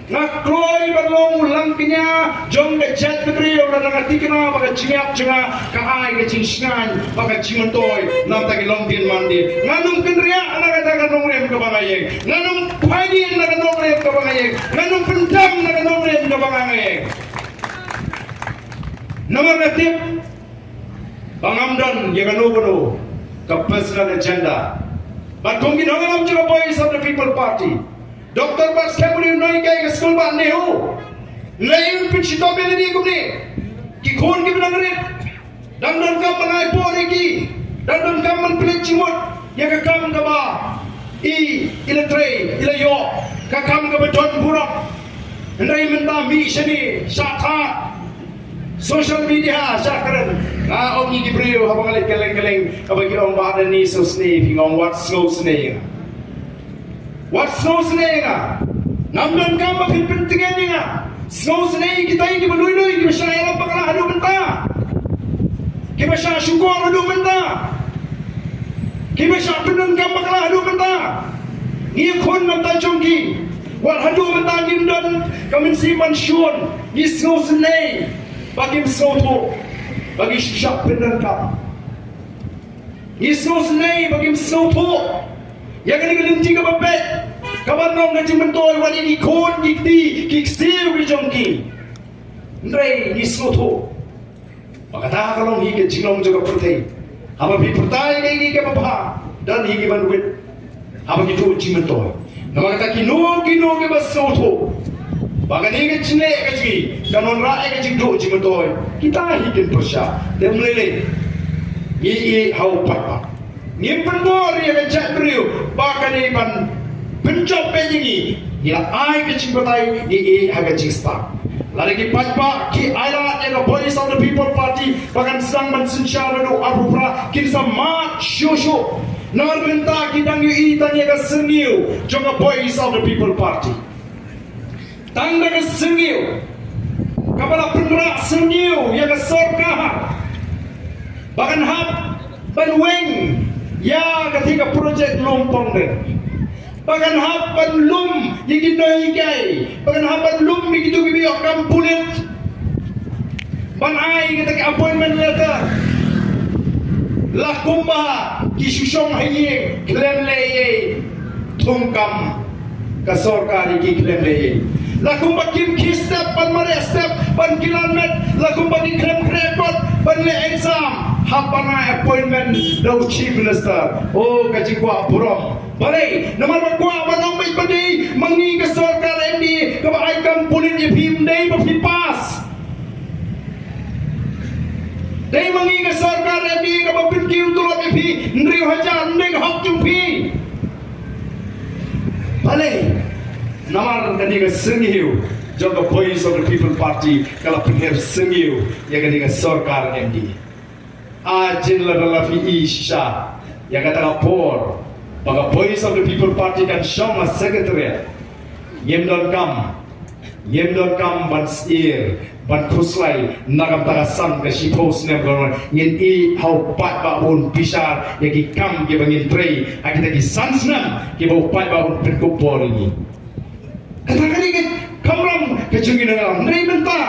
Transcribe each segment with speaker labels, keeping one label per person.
Speaker 1: Nakloy balong langkinya jong ke jet negeri orang ngerti kena maka cinyak cenga kaai ke cingsngan maka cimentoy nam taki longdin mandi nganum kenria anak kata kanong rem ke bangayeng nganum padi anak kanong rem ke bangayeng nganum pendam anak kanong rem ke bangayeng nomor ngetip pangamdan ya kanu ke personal agenda but kongin orang juga Voice of the People Party Dr. Bas Kemuri Noi kaya ke school ba neho lain pinchito beledi kumni ki khon ki binangrit dan kam manai pore ki dan kam man pilit chimot ya ka kam ka ba ila tre ila yo ka kam ka ba don burok ndai menta mi shani shatha social media syakaran om ni Gibril habang alit keleng-keleng abagi om ba ni so sne pingong what slow sne What snow snake nga? Namdan ka mapipintingan niya nga. Snow snake kita yung kibaluy-luy. Kiba siya ilang pakala halo menta. Kiba siya syukur halo menta. Kiba siya pinun ka pakala halo menta. Ngikon menta jongki. Wal halo menta ngimdan. Kamin si mansyon. Ni snow snake. Bagi snow to. Bagi siya pinun ka. Ni snow snake. Bagi snow to. Yang ini kelinci ke bebek kawan nong ngaji mentoy wali ni kon gikti kiksir wi jongki ndrei ni sloto maka ta kalong hi ke jilong juga pertai haba bi pertai ni ke bapa dan hi ke banduit haba gitu ji mentoy nama kata kino ke basoto maka ni ke cine ke ji kanon rae ke jigdo ji mentoy kita hi ke persya dan melele ni hau pat ni penbor yang cak beriu bahkan ni pan pencop penyengi ila ai ke cingkotai ni haga cingsta lagi pajba ki aira yang Voice of the People Party bahkan sedang mensensyara do apupra kinsa mat shosho nar benta kidang yu tanya ke sengiu jonga Voice of the People Party tanda ke sengiu kapala pendra sengiu yang ke sorkah bahkan hab banweng ya ketika projek lompong deh bahkan hapan lum yang kita ikai bahkan hapan lum yang kita biok kampulit banai ketika appointment letter lakumba kisusong haye klem leye tungkam kasorkari ki klem leye lakumba kim step pan mare step pan kilomet lakumba di klem report pan le exam hapana appointment daw chief minister kaji kwa burom balai naman magkwa manong may padi mangi ka sarkar MD kabaay kang pulit ipim day mapipas day mangi ka sarkar MD kabapinkiw tulad ipi nriyo hajan neng hak jumpi balai naman kani ka sengiw jaga Voice of the People Party kala pinher sengiw ya kani ka sarkar MD ajin ladala fi isha yang kata por maka Voice of the People Party kan syama secretariat yemdon kam ban sir ban khuslai nagam tagasan ke sipos ne gonon yen i hau pat ba un pisar yaki kam ke bangin trei akita ki sansnam ke bau pat ba un penkopor ini katakan ini kamram ke jungin ngal nei menta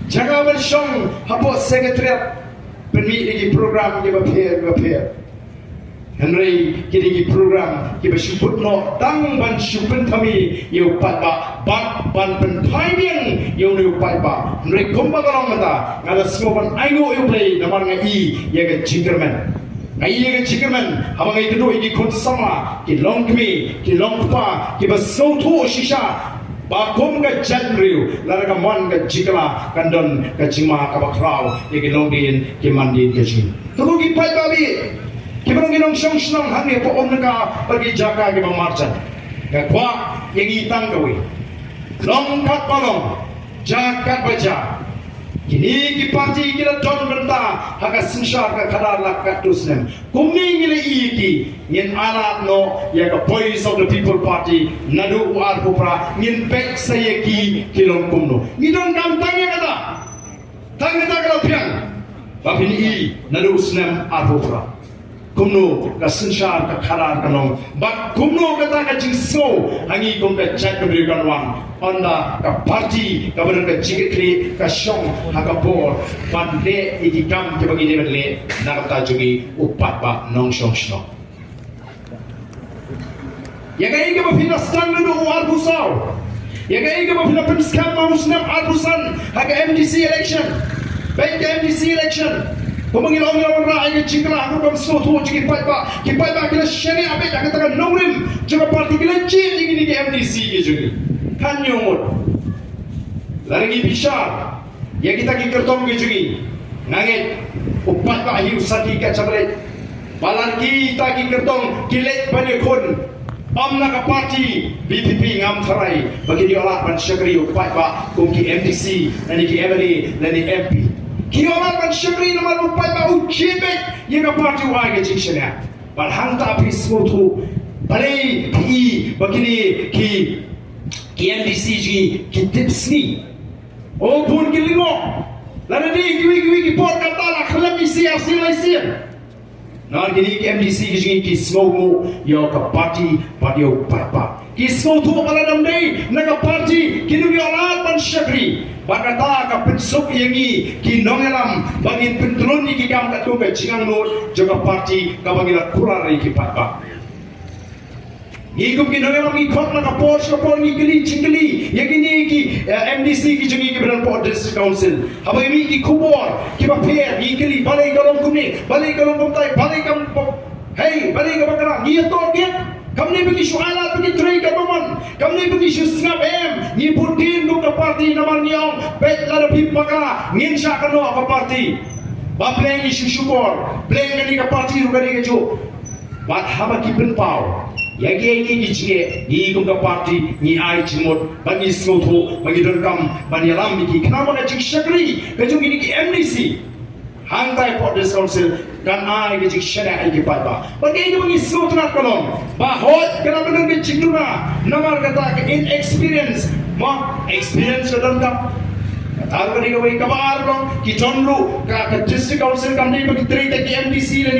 Speaker 1: jaga bersong hapus sekretariat penmi lagi program ke bapir Henry kini program ke bersuput no tang ban supun kami yau pat ban pentai biang yau ni pat ba Henry kumpa kalau mata ngada semua ban ayo play namar ngai ya ke jingerman ngai ya ke jingerman abang ngai kedua ini konsama ke long kami ke long pa ke bersautu shisha bakum ka janriu lara ka mon ka jikala kandon ka jima ka bakrao ye longdin ke mandin ke jin to gi pai babi ke barang inong song song hangi po om ka bagi jaka ke marcha ka kwa ye ngitang ka we long kat palong jakat baja kini ki parti kila don benta haka sinshar ka kadar la katus nem kumni ngile iki ngin alat no ya ka Voice of the People Party nadu war popra ngin pek sayeki kilong kumno ngidon kam tanya kata kalau piang Bapini nadu senam arhofra. Kumno ka sensyar ka karar kanong but kumno kata ka jingso hangi kum ka chat ka berikan wang onda ka party ka benar ka jikri ka syong haga por pande ikam ke bagi le na kata jungi upat ba nong syong syong ya kai ka bapina stang nadu arbusau ya kai ka bapina penskam mausnam arbusan haga MDC election baik MDC election Pemanggilan orang rakyat jika aku dalam suatu jika kita kena syariah apa yang katakan nongrim jika parti kita cip ini di MDC juga kan nyomot lagi bisa ya kita kertom juga nangit upat pak hiu sati kacamret balan kita kertom kilet banyak kon amna ka parti BPP ngam tharai bagi dia lah pan syakri upat pak kongki MDC dan di MLA dan di MP Kiomat man syakri naman upay ba ujibet yung party wage jiksya bal hangta apis mo to balay ki bagini ki MDC ki tips ni o pun gilingo lana di ki por kantala khalam siya nar gini ki MDC ki smoke mo yo ka party padio papa ki smoke to baladam dei naga party kinu yolat man syakri Bakata ka pensok yangi ki nongelam bangin pentrun ni ki kam ka tuga jingang nur jaga parti ka bangila kurar ki patba Igum ki nongelam ki khot na ka posh ka por ni gili chingli yagini ki MDC ki jungi ki beran port district council haba mi ki khubor ki ba pher ni gili balai galom kumni balai galom kumtai balai kam hey balai ka bakara ni to ki Kami pergi syualat pergi tray ke Maman. Kami pergi syusngap ni purdin ke parti naman niyong bet lada pipaka nginsya kano ke parti. Ba pleng isu syukur, pleng ni ke parti ruga ni kejo. Bat haba ki penpau. Yagi ni gijie ni ke parti ni ai cimut bagi smoto bagi dorkam bagi alam ki kenapa ka jik syakri kejo ni ki MDC. Hantai Port District Council dan ai ke jik syariah ki patba. Bagi ini bagi smoto nak kolom. Bahot kenapa dengan ke cikduna namar kata ke inexperience ma experience dalam kap tahu ni kau kabar dong kitonlu ka district council kami bagi cerita ke MDC dan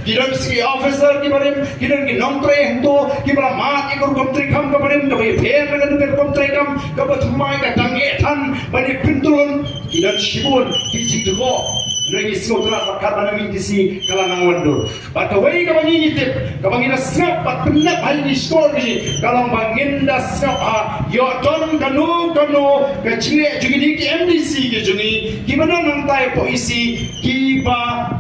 Speaker 1: ki dalam si officer ki barim ki dan ki nomtre hento ki bala mat ikor komtre kam ka barim ka bai fair dengan dengan komtre kam ka bathmai ka dangetan bani pintulun ki dan shibun ki cikduko Nagi sotuna pakar mana mintisi kalanang wandur. Batawai ka bangin itip, ka bangin snap pat penap hal ni store ni. Kalau bangin da snap yo ton kanu ka cire juga di MDC ke jungi. Gimana nang tay po isi kiba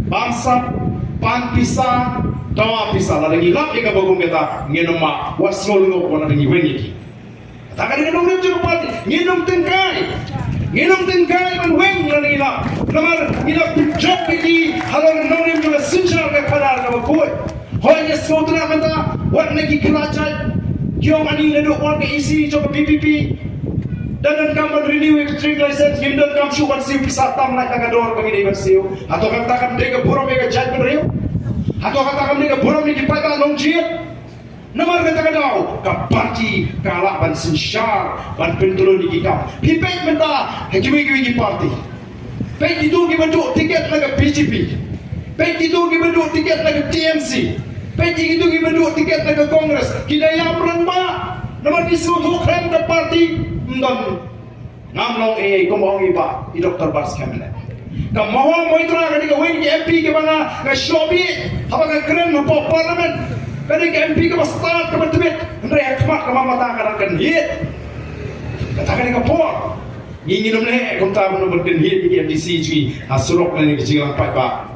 Speaker 1: bangsa pan pisa tawa pisa la lagi lap ka bagong kita ngenoma wasol ngo ko na ngi wengi. Takkan dengan nong juga pati ngenom tengkai man weng na nila namar ila job ki halon nong juga sinchar ka karar ka boy hoy ye sotra manta wat nagi kelacai kyo ani ledo on ke isi job PPP dan kam renew electric license hindon kam shuban siu pisatam na ka dor bagi dei bersiu atau kata kam dei ka buram ka jaj bereu atau kata kam dei ka buram ki pada nong jiet Namar kata kadau ka parti kala ban sinsyar ban pentulun di kita. Pipet menta hekimi ki parti. Pet itu ki bentuk tiket laga BJP. Pet itu ki bentuk tiket laga TMC. Pet itu ki bentuk tiket laga Kongres. Kita yang beramba namar di suatu kran ka parti ndam ngamlong komong iba i Dr. Bars Kamene. Ka mohon moitra ka di ka wen ki MP ke banga ka shobi haba ka kren mo parliament. Kali ke MP ke start ke bertebet Andrea kemak ke mamata kadang hit katakan ke por nginginom le kumta mo berken hit di MDC ji asurok na ni jingang pa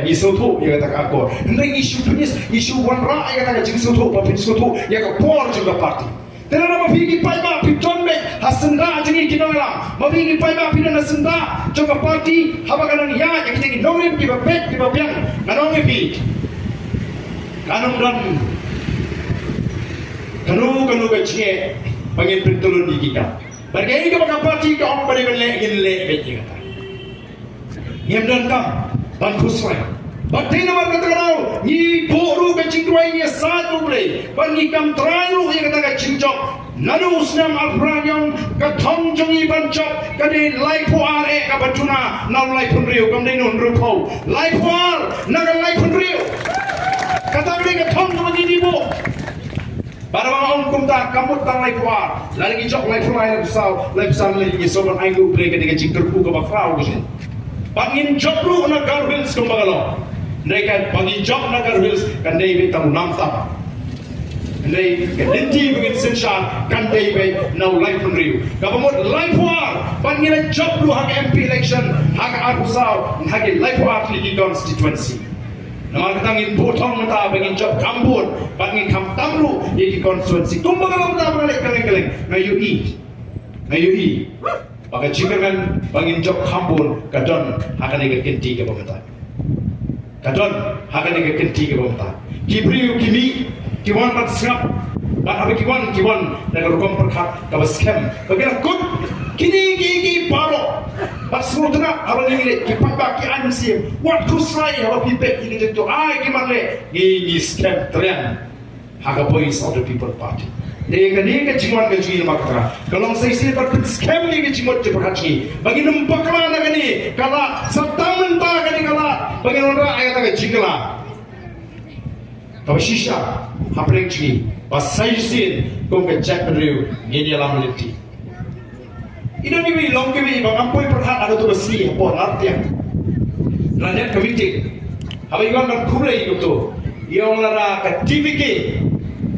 Speaker 1: biso tu ya kata aku ndeng isu wan ra ya kata jing tu pa biso tu ya ke por juga parti tena na mafiki pa piton be hasenda jingi kinala mafiki pa pina hasenda juga parti haba kanan ya kita nongem ki babet ki babyang nanong pi kanung dan kanu kecil bangin pentulun di kita. Bagi kita pakai parti kita orang pada gile beti kata. Yang dan kam bangkusai. Bati nama kata kau ni boru kecil dua ini satu boleh. Bagi kam terayu yang kata kecil Nanu Usnam Alpranyong Kathong Jongi Banchop Kadi Laipuar Kabatuna Now Laipun Rio Kamdinun Rupo Laipuar Naga Laipun Rio Katagri Kathong Jongi Nibo Para mga kumta kamut tang Laipuar Lagi jok Laipuar Laipsal lagi soban Aingu Play Kadi Kajikter Puga Bakrao Gusin Pangin job lu na Garwils Kumbagalo Mereka pagi job na Garwils Kandai Bitang Namta Nei kelinti begin sensar kan dai be now life on Rio kapamot life war pangina job lu hak MP election hak arusau hak life war ligi constituency naman katangin potong mata begin job kambun pangin kam tamru ligi constituency kumbaga mata balik kaleng-kaleng ngayu i pakai cikangan pangin job kambun kadon hakan ega kenti ke pamata kadon hakan ega kenti ke pamata kibriu kimi kiwan pat sngap pat abi kiwan daga rukom perkhat ka scam bagera kut kini paro pat smutna abang ini ki pat ki ansi what to say aba pipe ini to ai ki marle ni scam trian haga voice of the people party dega jingwan ga jingin makra kalong sai pat scam ni ga jingot je perkhat bagi numpakla na gani kala sattaman ta gani kala bagi nora ayata ga jingla tapi sisa haprek cini pasai sin kong ke cek beriu gini alam leti ini ni bi long ke bi bang ampoi perhat ada tu besi apa latihan rakyat komite apa ikan dan kublai itu yang lara ke TVK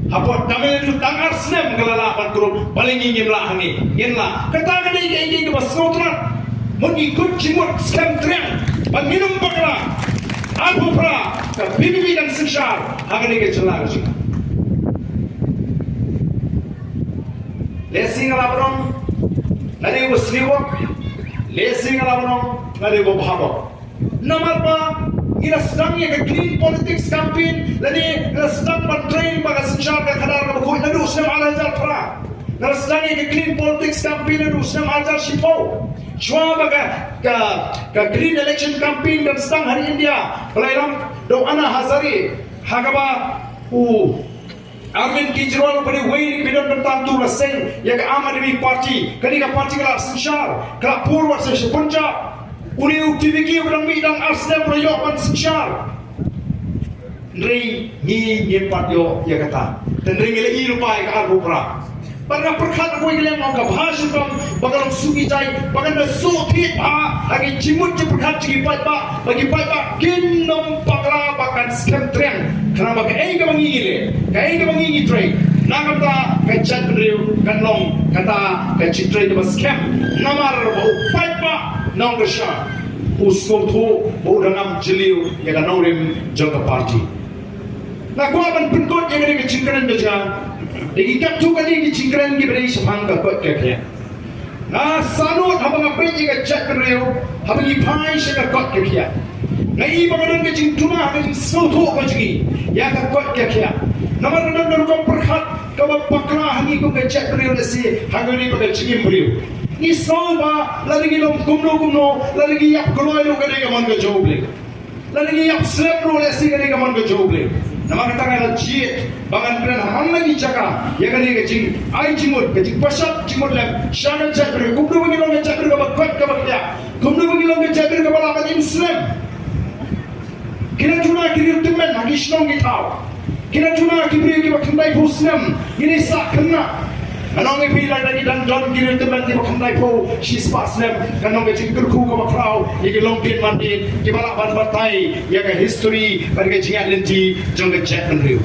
Speaker 1: apa tamil itu tangar snem kelala apa grup paling ingin lah ni ingin lah kata kena ini ke basotran mengikut cimut scam trian penginum bakra Aku pra, bibi dan sensar, akan ikut celah sih. Lesing alabrong, nari usliwo, lesing alabrong, nari bahabo. Nomor ba, ina sedang yang clean politics campaign, lani ina sedang mentrain baga sensar ke kadar ke buku, nari uslim alajar pra. Ina sedang yang clean politics campaign, nari uslim alajar sipo. Cuma baga ka green election campaign dan sedang hari India pelairam do ana hazari hagaba Arvind Kejriwal beri wei bidon tentang tu raseng yang Aam Aadmi party kali ka party kala sensar kala purwa se punjab uni UTVK udang bidang asnem proyok pan sensar ndrei ni patyo ya kata dan ndrei ngile irupai ka arbupra Baga perkhat aku ingin mau kabahas kam baga sugi jai baga na suti pa lagi cimut je perkhat cigi pai pa bagi pai pa kinom pakla bakan scam trend karena baga ka mangi trade nakata ka chat beriu kan long kata ka citre de scam namar bau pai pa nong gesha uskom thu bau dangam jeliu ya ka norim jaga party na ko ban pinkot yang ni cingkaran beja Degi kaptu kali ki cingkran ki beri sepang ka kot ka kya. Na sanut habang apre ka chat reo habang ipai se ka kot ka kya. Na I bagadan ka cingtuna ka soto ka jingi ya ka kot ka kya. Namar nan ko perkhat ka bakra hangi ko ka chat reo na si hagari ka jingi reo. Ni soba lagi lom kumno lagi yap koloi lo ka de ka man ka joble. Lagi yap slep ro le si ka de ka man ka joble. Nama kita kan jit, bangan beran hamam lagi cakap, ya kan ini kecing, ay cimut, kecing pasat cimut lem, syarat cakri, kumdu bagi long cakri kabak kuat kabak dia, kumdu bagi long cakri kabak lapan Islam. Kira cuna kiri teman, hagis long kita, kira cuna kiri kabak kendai Muslim, ini sak kena. Kanong ipila lagi dan John kiri teman di bakandai po, she's Muslim, kanong kecing kerku kabak rau, iki long pin mandi, kibala ban batai, ya kan history, pada kecing lenti, jangka chat menriu.